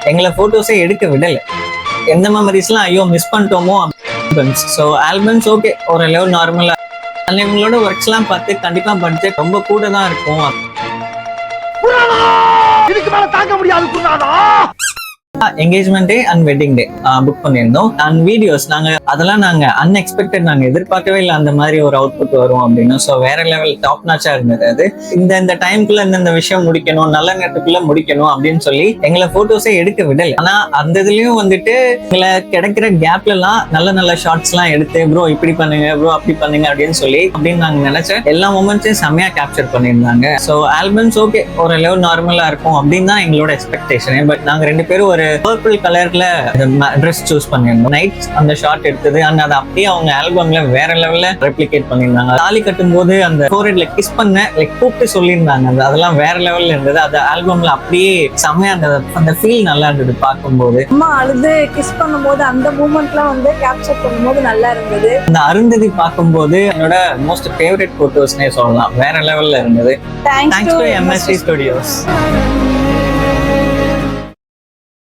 எங்களை போட்டோஸே எடுக்க விடல. எந்த மெமரிஸ்லாம் ஐயோ மிஸ் பண்ணிட்டோமோ. ஸோ ஆல்பம்ஸ் ஓகே ஓரளவு நார்மலா. இவங்களோட ஒர்க்ஸ்லாம் பார்த்து கண்டிப்பா பட்ஜெட் ரொம்ப கூட தான் இருக்கும். இதுக்கு மேல தாங்க முடியாது. Engagement day and wedding day book பண்ணியிருந்தோம். அண்ட் வீடியோஸ் அதெல்லாம் நாங்க அன்எக்ஸ்பெக்டட், நாங்க எதிர்பார்க்கவே இல்லை அந்த மாதிரி ஒரு அவுட்புட் வரும் அப்படின்னு. ஸோ வேற லெவல் டாப் நாச்சா இருந்தது. அது இந்த டைம்குள்ள இந்த விஷயம் முடிக்கணும், நல்ல நேரத்துக்குள்ள முடிக்கணும் அப்படின்னு சொல்லி எங்களை போட்டோஸே எடுக்க விடல. ஆனா அந்த இதுலயும் வந்துட்டு எங்களை கிடைக்கிற கேப்ல எல்லாம் நல்ல ஷார்ட்ஸ் எல்லாம் எடுத்து ப்ரோ இப்படி பண்ணுங்க, ப்ரோ அப்படி பண்ணுங்க அப்படின்னு நாங்க நினைச்ச எல்லா மூமெண்ட்ஸையும் செம்மையா கேப்சர் பண்ணியிருந்தாங்க. ஸோ ஆல்பம்ஸ் ஓகே ஓரளவு நார்மலா இருக்கும் அப்படின்னு தான் எங்களோட எக்ஸ்பெக்டேஷன். பட் நாங்க ரெண்டு பேரும் ஒரு பர்பிள் கலர்ல ட்ரெஸ் சூஸ் பண்ணிருந்தோம். நைட் அந்த ஷார்ட் எடுத்தது அண்ட் அதை அப்படியே அவங்க ஆல்பம்ல வேற லெவல்ல ரெப்ளிகேட் பண்ணிருந்தாங்க. தாலி கட்டும் போது அந்த ஃபோர்ஹெட்ல கிஸ் பண்ண கூப்பிட்டு சொல்லியிருந்தாங்க. அதெல்லாம் வேற லெவல்ல இருந்தது. அது ஆல்பம்ல அப்படியே செம்மையா இருந்தது. அந்த ஃபீல் நல்லா இருந்தது பார்க்கும்போது. அம்மா அழுது கிஸ் பண்ணும்போது அந்த மூமெண்ட்லாம் வந்து கேப்சர் பண்ணும்போது நல்லா இருந்தது. அந்த அருந்ததி பார்க்கும்போது என்னோட மோஸ்ட் ஃபேவரட் போட்டோஸ்னே சொல்லலாம். வேற லெவல்ல இருந்தது. Thanks to MST Studios.